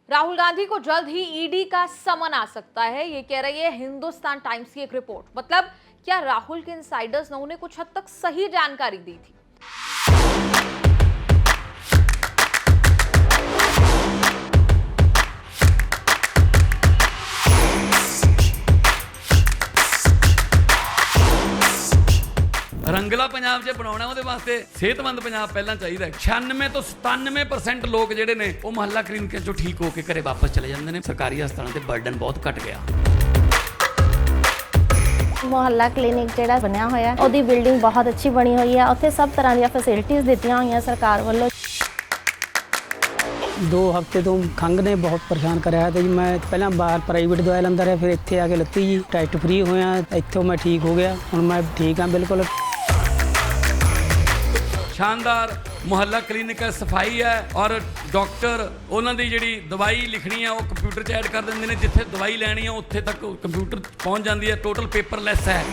राहुल गांधी को जल्द ही ईडी का समन आ सकता है, ये कह रही है हिंदुस्तान टाइम्स की एक रिपोर्ट। मतलब क्या राहुल के इनसाइडर्स ने उन्हें कुछ हद तक सही जानकारी दी थी? रंगला पंजाब च बनाउणा ਉਹਦੇ ਵਾਸਤੇ ਸਿਹਤਮੰਦ ਪੰਜਾਬ ਪਹਿਲਾਂ ਚਾਹੀਦਾ ਹੈ। 96 ਤੋਂ 97% ਲੋਕ ਜਿਹੜੇ ਨੇ ਉਹ ਮੁਹੱਲਾ ਕਲੀਨਿਕਾਂ ਚੋਂ ਠੀਕ ਹੋ ਕੇ ਘਰੇ ਵਾਪਸ ਚਲੇ ਜਾਂਦੇ ਨੇ। ਸਰਕਾਰੀ ਹਸਪਤਾਲਾਂ ਤੇ ਬਰਡਨ ਬਹੁਤ ਘਟ ਗਿਆ। ਮੁਹੱਲਾ ਕਲੀਨਿਕ ਜਿਹੜਾ ਬਣਿਆ ਹੋਇਆ ਉਹਦੀ ਬਿਲਡਿੰਗ ਬਹੁਤ ਅੱਛੀ ਬਣੀ ਹੋਈ ਹੈ। ਉੱਥੇ ਸਭ ਤਰ੍ਹਾਂ ਦੀਆਂ ਫੈਸਿਲਿਟੀਆਂ ਦਿੱਤੀਆਂ ਹੋਈਆਂ ਸਰਕਾਰ ਵੱਲੋਂ। 2 ਹਫ਼ਤੇ ਤੋਂ ਖੰਘ ਨੇ ਬਹੁਤ ਪਰੇਸ਼ਾਨ ਕਰਿਆ ਤੇ ਜੀ ਮੈਂ ਪਹਿਲਾਂ ਬਾਹਰ ਪ੍ਰਾਈਵੇਟ ਦਵਾਈ ਲੈਂਦਾ ਰਿਹਾ, ਫਿਰ ਇੱਥੇ ਆ ਕੇ ਲੱਤੀ ਜੀ, ਟੈਸਟ ਫ੍ਰੀ ਹੋਇਆ, ਇੱਥੋਂ ਮੈਂ ਠੀਕ ਹੋ ਗਿਆ। ਹੁਣ ਮੈਂ ਠੀਕ ਹਾਂ ਬਿਲਕੁਲ। शानदार ਮੁਹੱਲਾ ਕਲੀਨਿਕ ਹੈ, ਸਫਾਈ ਹੈ ਔਰ ਡਾਕਟਰ ਉਹਨਾਂ ਦੀ ਜਿਹੜੀ ਦਵਾਈ ਲਿਖਣੀ ਹੈ ਉਹ ਕੰਪਿਊਟਰ 'ਚ ਐਡ ਕਰ ਦਿੰਦੇ ਨੇ। ਜਿੱਥੇ ਦਵਾਈ ਲੈਣੀ ਹੈ ਉੱਥੇ ਤੱਕ ਕੰਪਿਊਟਰ ਪਹੁੰਚ ਜਾਂਦੀ ਹੈ। ਟੋਟਲ ਪੇਪਰਲੈਸ ਹੈ।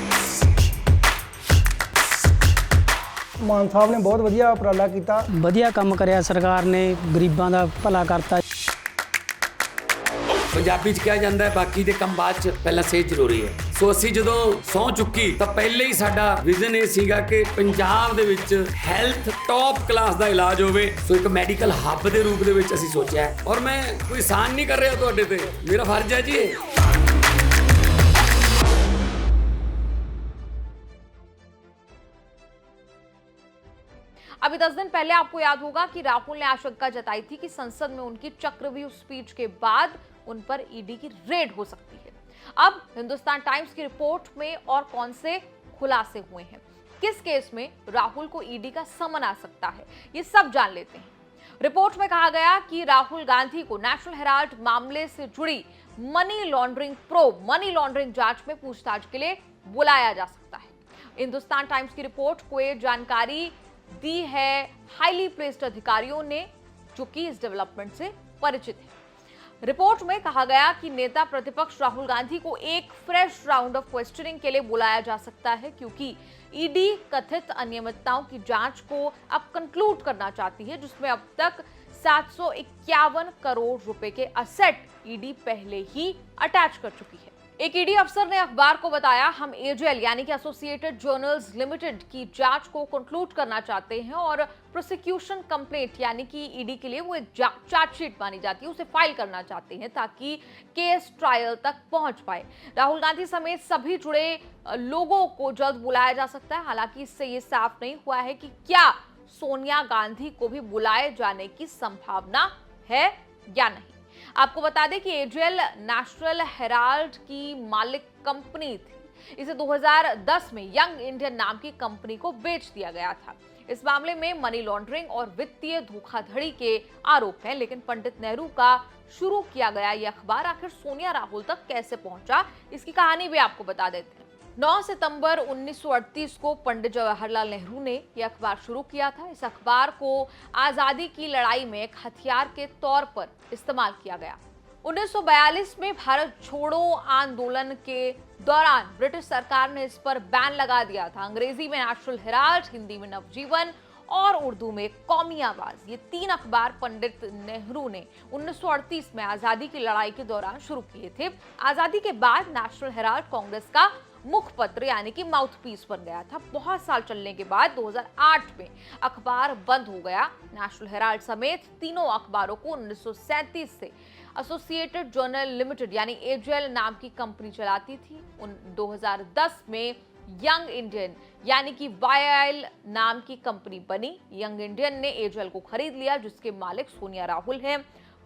ਮਾਨ ਸਾਹਿਬ ਨੇ ਬਹੁਤ ਵਧੀਆ ਉਪਰਾਲਾ ਕੀਤਾ, ਵਧੀਆ ਕੰਮ ਕਰਿਆ ਸਰਕਾਰ ਨੇ, ਗਰੀਬਾਂ ਦਾ ਭਲਾ ਕਰਤਾ। ਪੰਜਾਬੀ ਚ ਕਿਹਾ ਜਾਂਦਾ ਹੈ ਬਾਕੀ ਦੇ ਕੰਮ ਬਾਅਦ ਚ, ਪਹਿਲਾਂ ਸਿਹਤ ਜ਼ਰੂਰੀ ਹੈ। ਸੋ ਅਸੀਂ ਜਦੋਂ ਸਹੁੰ ਚੁੱਕੀ ਤਾਂ ਪਹਿਲੇ ਹੀ ਸਾਡਾ ਵਿਜ਼ਨ ਇਹ ਸੀਗਾ ਕਿ ਪੰਜਾਬ ਦੇ ਵਿੱਚ ਹੈਲਥ ਟੌਪ ਕਲਾਸ ਦਾ ਇਲਾਜ ਹੋਵੇ। ਸੋ ਇੱਕ ਮੈਡੀਕਲ ਹੱਬ ਦੇ ਰੂਪ ਦੇ ਵਿੱਚ ਅਸੀਂ ਸੋਚਿਆ ਹੈ। ਔਰ ਮੈਂ ਕੋਈ ਆਸਾਨ ਨਹੀਂ ਕਰ ਰਿਹਾ ਤੁਹਾਡੇ ਤੇ, ਮੇਰਾ ਫਰਜ਼ ਹੈ ਜੀ ਇਹ। अभी 10 दिन पहले आपको याद होगा कि राहुल ने आशंका जताई थी कि संसद में उनकी चक्रव्यूह स्पीच के बाद उन पर ईडी की रेड हो सकती है। अब हिंदुस्तान टाइम्स की रिपोर्ट में और कौन से खुलासे हुए हैं, किस केस में राहुल को ईडी का समन आ सकता है, ये सब जान लेते हैं। रिपोर्ट में कहा गया कि राहुल गांधी को नेशनल हेराल्ड मामले से जुड़ी मनी लॉन्ड्रिंग जांच में पूछताछ के लिए बुलाया जा सकता है। हिंदुस्तान टाइम्स की रिपोर्ट को ये जानकारी दी है हाईली प्लेस्ड अधिकारियों ने, जो कि इस डेवलपमेंट से परिचित है। रिपोर्ट में कहा गया कि नेता प्रतिपक्ष राहुल गांधी को एक फ्रेश राउंड ऑफ क्वेश्चनिंग के लिए बुलाया जा सकता है, क्योंकि ईडी कथित अनियमितताओं की जांच को अब कंक्लूड करना चाहती है, जिसमें अब तक 751 करोड़ रुपए के असेट ईडी पहले ही अटैच कर चुकी है। एक ईडी अफसर ने अखबार को बताया, हम एजेएल यानी कि एसोसिएटेड जर्नल्स लिमिटेड की जांच को कंक्लूड करना चाहते हैं और प्रोसिक्यूशन कंप्लेंट यानी कि ईडी के लिए वो एक चार्जशीट मानी जाती है, उसे फाइल करना चाहते हैं ताकि केस ट्रायल तक पहुंच पाए। राहुल गांधी समेत सभी जुड़े लोगों को जल्द बुलाया जा सकता है। हालांकि इससे ये साफ नहीं हुआ है कि क्या सोनिया गांधी को भी बुलाए जाने की संभावना है या नहीं। आपको बता दें कि एजेएल नेशनल हेराल्ड की मालिक कंपनी थी। इसे 2010 में यंग इंडियन नाम की कंपनी को बेच दिया गया था। इस मामले में मनी लॉन्ड्रिंग और वित्तीय धोखाधड़ी के आरोप हैं, लेकिन पंडित नेहरू का शुरू किया गया यह अखबार आखिर सोनिया राहुल तक कैसे पहुंचा, इसकी कहानी भी आपको बता देते हैं। 9 सितंबर 1938 को पंडित जवाहरलाल नेहरू ने यह अखबार शुरू किया था। इस अखबार को आजादी की लड़ाई में एक हथियार के तौर पर इस्तेमाल किया गया। 1942 में भारत छोड़ो आंदोलन के दौरान ब्रिटिश सरकार ने इस पर बैन लगा दिया था। अंग्रेजी में नेशनल हेराल्ड, हिंदी में नवजीवन और उर्दू में कौमी आवाज, ये 3 अखबार पंडित नेहरू ने 1938 में आजादी की लड़ाई के दौरान शुरू किए थे। आजादी के बाद नेशनल हेराल्ड कांग्रेस का मुखपत्र यानी कि माउथपीस बन गया था। बहुत साल चलने के बाद 2008 में अखबार बंद हो गया। नेशनल हेराल्ड समेत तीनों अखबारों को 1937 से एसोसिएटेड जर्नल लिमिटेड यानी एजेएल नाम की कंपनी चलाती थी। 2010 में यंग इंडियन यानी कि वाईआईएल नाम की कंपनी बनी। यंग इंडियन ने एजेएल को खरीद लिया, जिसके मालिक सोनिया राहुल हैं।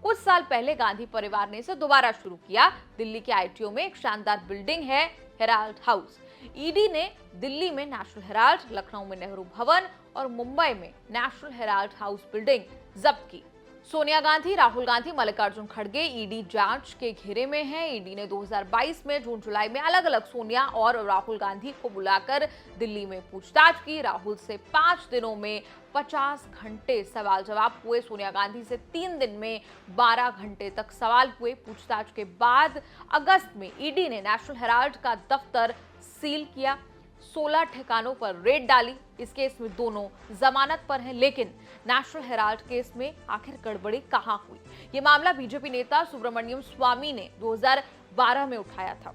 कुछ साल पहले गांधी परिवार ने इसे दोबारा शुरू किया। दिल्ली के आईटीओ में एक शानदार बिल्डिंग है, हेराल्ड हाउस। ईडी ने दिल्ली में नेशनल हेराल्ड, लखनऊ में नेहरू भवन और मुंबई में नेशनल हेराल्ड हाउस बिल्डिंग जब्त की। सोनिया गांधी, राहुल गांधी, मल्लिकार्जुन खड़गे ईडी जांच के घेरे में हैं। ईडी ने 2022 में जून जुलाई में अलग अलग सोनिया और राहुल गांधी को बुलाकर दिल्ली में पूछताछ की। राहुल से 5 दिनों में 50 घंटे सवाल जवाब हुए। सोनिया गांधी से 3 दिन में 12 घंटे तक सवाल हुए। पूछताछ के बाद अगस्त में ईडी ने नेशनल हेराल्ड का दफ्तर सील किया। 16 ठिकानों पर रेड डाली। इस केस में दोनों जमानत पर हैं, लेकिन नेशनल हेराल्ड केस में आखिर गड़बड़ी कहां हुई? ये मामला बीजेपी नेता सुब्रमण्यम स्वामी ने 2012 में उठाया था।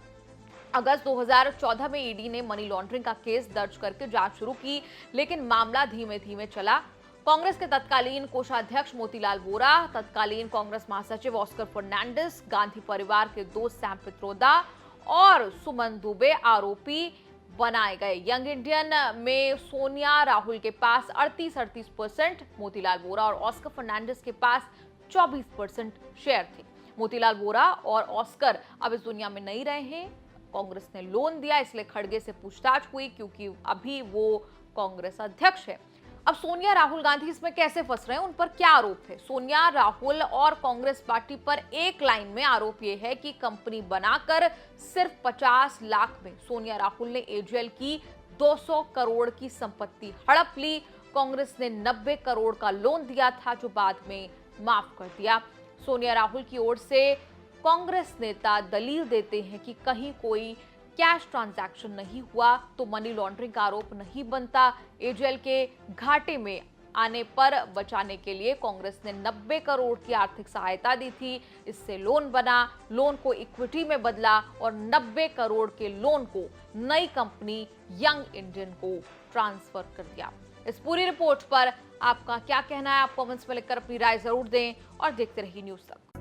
अगस्त 2014 में ईडी ने मनी लॉन्ड्रिंग का केस दर्ज करके जांच शुरू की, लेकिन मामला धीमे धीमे चला। कांग्रेस के तत्कालीन कोषाध्यक्ष मोतीलाल वोरा, तत्कालीन कांग्रेस महासचिव ऑस्कर फर्नांडिस, गांधी परिवार के दोस्त सैम पित्रोदा और सुमन दुबे आरोपी बनाए गए। यंग इंडियन में सोनिया राहुल के पास 38%, मोतीलाल वोरा और ऑस्कर फर्नांडिस के पास 24% शेयर थे। मोतीलाल वोरा और ऑस्कर अब इस दुनिया में नहीं रहे हैं। कांग्रेस ने लोन दिया, इसलिए खड़गे से पूछताछ हुई, क्योंकि अभी वो कांग्रेस अध्यक्ष है। अब सोनिया राहुल गांधी इसमें कैसे फंस रहे हैं, उन पर क्या आरोप है? सोनिया राहुल और कांग्रेस पार्टी पर एक लाइन में आरोप यह है कि कंपनी बनाकर सिर्फ 50 लाख में सोनिया राहुल ने एजेएल की 200 करोड़ की संपत्ति हड़प ली। कांग्रेस ने 90 करोड़ का लोन दिया था, जो बाद में माफ कर दिया। सोनिया राहुल की ओर से कांग्रेस नेता दलील देते हैं कि कहीं कोई कैश ट्रांजैक्शन नहीं हुआ तो मनी लॉन्ड्रिंग का आरोप नहीं बनता। एजेएल के घाटे में आने पर बचाने के लिए कांग्रेस ने 90 करोड़ की आर्थिक सहायता दी थी, इससे लोन बना, लोन को इक्विटी में बदला और 90 करोड़ के लोन को नई कंपनी यंग इंडियन को ट्रांसफर कर दिया। इस पूरी रिपोर्ट पर आपका क्या कहना है? आप कमेंट्स में लिखकर अपनी राय जरूर दें और देखते रहिए न्यूज़ तक।